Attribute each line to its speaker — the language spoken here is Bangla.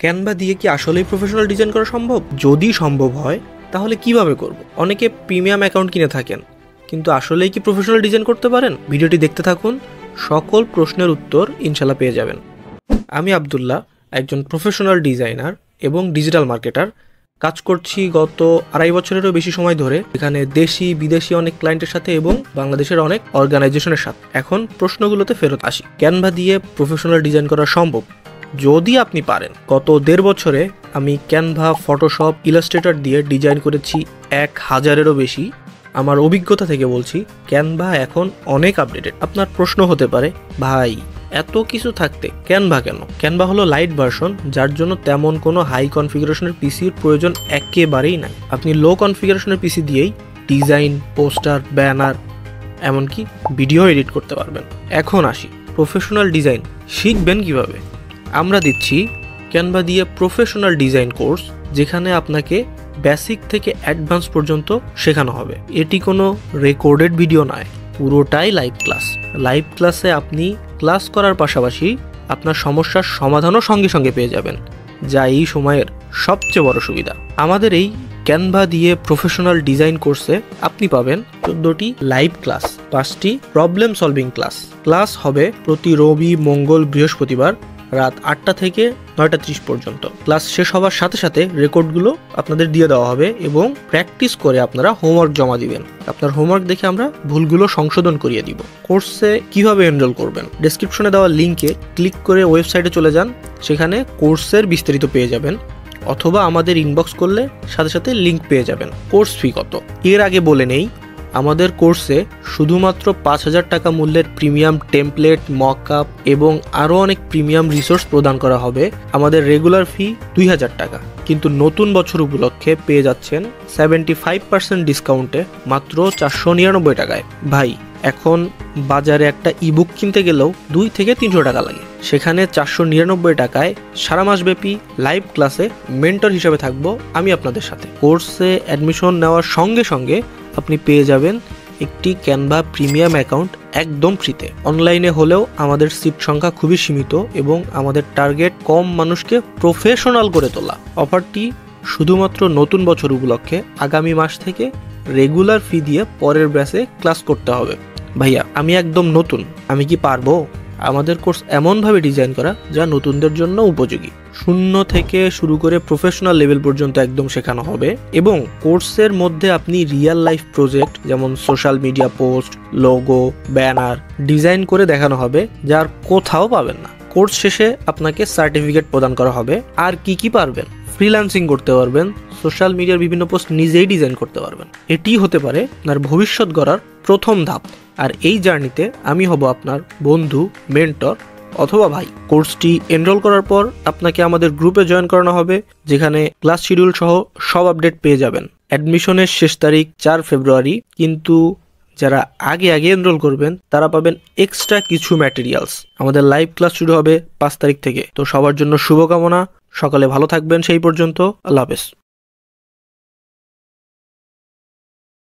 Speaker 1: ক্যানভা দিয়ে কি আসলেই প্রফেশনাল ডিজাইন করা সম্ভব? যদি সম্ভব হয় তাহলে কিভাবে করব? অনেকে প্রিমিয়াম অ্যাকাউন্ট কিনে থাকেন, কিন্তু আসলেই কি প্রফেশনাল ডিজাইন করতে পারেন? ভিডিওটি দেখতে থাকুন, সকল প্রশ্নের উত্তর ইনশাল্লাহ পেয়ে যাবেন। আমি আব্দুল্লাহ, একজন প্রফেশনাল ডিজাইনার এবং ডিজিটাল মার্কেটার। কাজ করছি গত 2.5 বছরেরও বেশি সময় ধরে, এখানে দেশি বিদেশি অনেক ক্লায়েন্টের সাথে এবং বাংলাদেশের অনেক অর্গানাইজেশনের সাথে। এখন প্রশ্নগুলোতে ফেরত আসি। ক্যানভা দিয়ে প্রফেশনাল ডিজাইন করা সম্ভব যদি আপনি পারেন। গত 1.5 বছরে আমি ক্যানভা, ফটোশপ, ইলাস্ট্রেটর দিয়ে ডিজাইন করেছি 1000-এরও বেশি। আমার অভিজ্ঞতা থেকে বলছি, ক্যানভা এখন অনেক আপডেটেড। আপনার প্রশ্ন হতে পারে, ভাই এত কিছু থাকতে ক্যানভা কেন? ক্যানভা হলো লাইট ভার্সন, যার জন্য তেমন কোনো হাই কনফিগারেশনের পিসির প্রয়োজন একেবারেই নাই। আপনি লো কনফিগারেশনের পিসি দিয়েই ডিজাইন, পোস্টার, ব্যানার, এমনকি ভিডিও এডিট করতে পারবেন। এখন আসি, প্রফেশনাল ডিজাইন শিখবেন কিভাবে? আমরা দিচ্ছি ক্যানভা দিয়ে প্রফেশনাল ডিজাইন কোর্স, যেখানে আপনাকে বেসিক থেকে অ্যাডভান্স পর্যন্ত শেখানো হবে। এটি কোনো রেকর্ডেড ভিডিও নয়, পুরোটাই লাইভ ক্লাস। লাইভ ক্লাসে আপনি ক্লাস করার পাশাপাশি আপনার সমস্যার সমাধানও সঙ্গে সঙ্গে পেয়ে যাবেন, যা এই সময়ের সবচেয়ে বড় সুবিধা। আমাদের এই ক্যানভা দিয়ে প্রফেশনাল ডিজাইন কোর্সে আপনি পাবেন 14টি লাইভ ক্লাস, 5টি প্রবলেম সলভিং ক্লাস হবে প্রতি রবি, মঙ্গল, বৃহস্পতিবার রাত 8টা থেকে 9টা 30 পর্যন্ত। ক্লাস শেষ হওয়ার সাথে সাথে রেকর্ডগুলো আপনাদের দিয়ে দেওয়া হবে এবং প্র্যাকটিস করে আপনারা হোমওয়ার্ক জমা দিবেন। আপনার হোমওয়ার্ক দেখে আমরা ভুলগুলো সংশোধন করিয়ে দিব। কোর্সে কিভাবে এনরোল করবেন? ডেসক্রিপশনে দেওয়া লিঙ্কে ক্লিক করে ওয়েবসাইটে চলে যান, সেখানে কোর্সের বিস্তারিত পেয়ে যাবেন, অথবা আমাদের ইনবক্স করলে সাথে সাথে লিঙ্ক পেয়ে যাবেন। কোর্স ফি কত? এর আগে বলে নেই, আমাদের কোর্সে শুধুমাত্র 5000 টাকা মূল্যের প্রিমিয়াম টেমপ্লেট, মকআপ এবং আরও অনেক প্রিমিয়াম রিসোর্স প্রদান করা হবে। আমাদের রেগুলার ফি 2000 টাকা, কিন্তু নতুন বছর উপলক্ষে পেয়ে যাচ্ছেন 75% ডিসকাউন্টে মাত্র 499 টাকায়। ভাই, এখন বাজারে একটা ইবুক কিনতে গেলেও 2 থেকে 300 টাকা লাগে, সেখানে 499 টাকায় সারা মাসব্যাপী লাইভ ক্লাসে মেন্টর হিসেবে থাকবো আমি আপনাদের সাথে। কোর্সে অ্যাডমিশন নেওয়ার সঙ্গে সঙ্গে আপনি পেয়ে যাবেন একটি ক্যানভা প্রিমিয়াম অ্যাকাউন্ট একদম ফ্রিতে। অনলাইনে হলেও আমাদের সিট সংখ্যা খুবই সীমিত এবং আমাদের টার্গেট কম মানুষকে প্রফেশনাল করে তোলা। অফারটি শুধুমাত্র নতুন বছর উপলক্ষে। আগামী মাস থেকে রেগুলার ফি দিয়ে পরের ব্যাচে ক্লাস করতে হবে। ভাইয়া, আমি একদম নতুন, আমি কি পারবো? আমাদের কোর্স এমনভাবে ডিজাইন করা যা নতুনদের জন্য উপযোগী। 0 থেকে শুরু করে প্রফেশনাল লেভেল পর্যন্ত একদম শেখানো হবে এবং কোর্সের মধ্যে আপনি রিয়েল লাইফ প্রজেক্ট যেমন social media post, logo, banner design করে দেখানো হবে, যার কোথাও পাবেন না। কোর্স শেষে আপনাকে সার্টিফিকেট প্রদান করা হবে। আর কি পারবেন? ফ্রিল্যান্সিং করতে পারবেন, সোশ্যাল মিডিয়ার বিভিন্ন পোস্ট নিজেই ডিজাইন করতে পারবেন। এটি হতে পারে আপনার ভবিষ্যৎ গড়ার প্রথম ধাপ। আর এই জার্নিতে আমি হব আপনার বন্ধু, মেন্টর অথবা ভাই। কোর্সটি এনরোল করার পর আপনাকে আমাদের গ্রুপে জয়েন করানো হবে, যেখানে ক্লাস শিডিউল সহ সব আপডেট পেয়ে যাবেন। অ্যাডমিশনের শেষ তারিখ 4 ফেব্রুয়ারি, কিন্তু যারা আগে এনরোল করবেন তারা পাবেন এক্সট্রা কিছু ম্যাটেরিয়ালস। আমাদের লাইভ ক্লাস শুরু হবে 5 তারিখ থেকে। তো সবার জন্য শুভকামনা, সকালে ভালো থাকবেন। সেই পর্যন্ত আল্লাহ হাফেজ।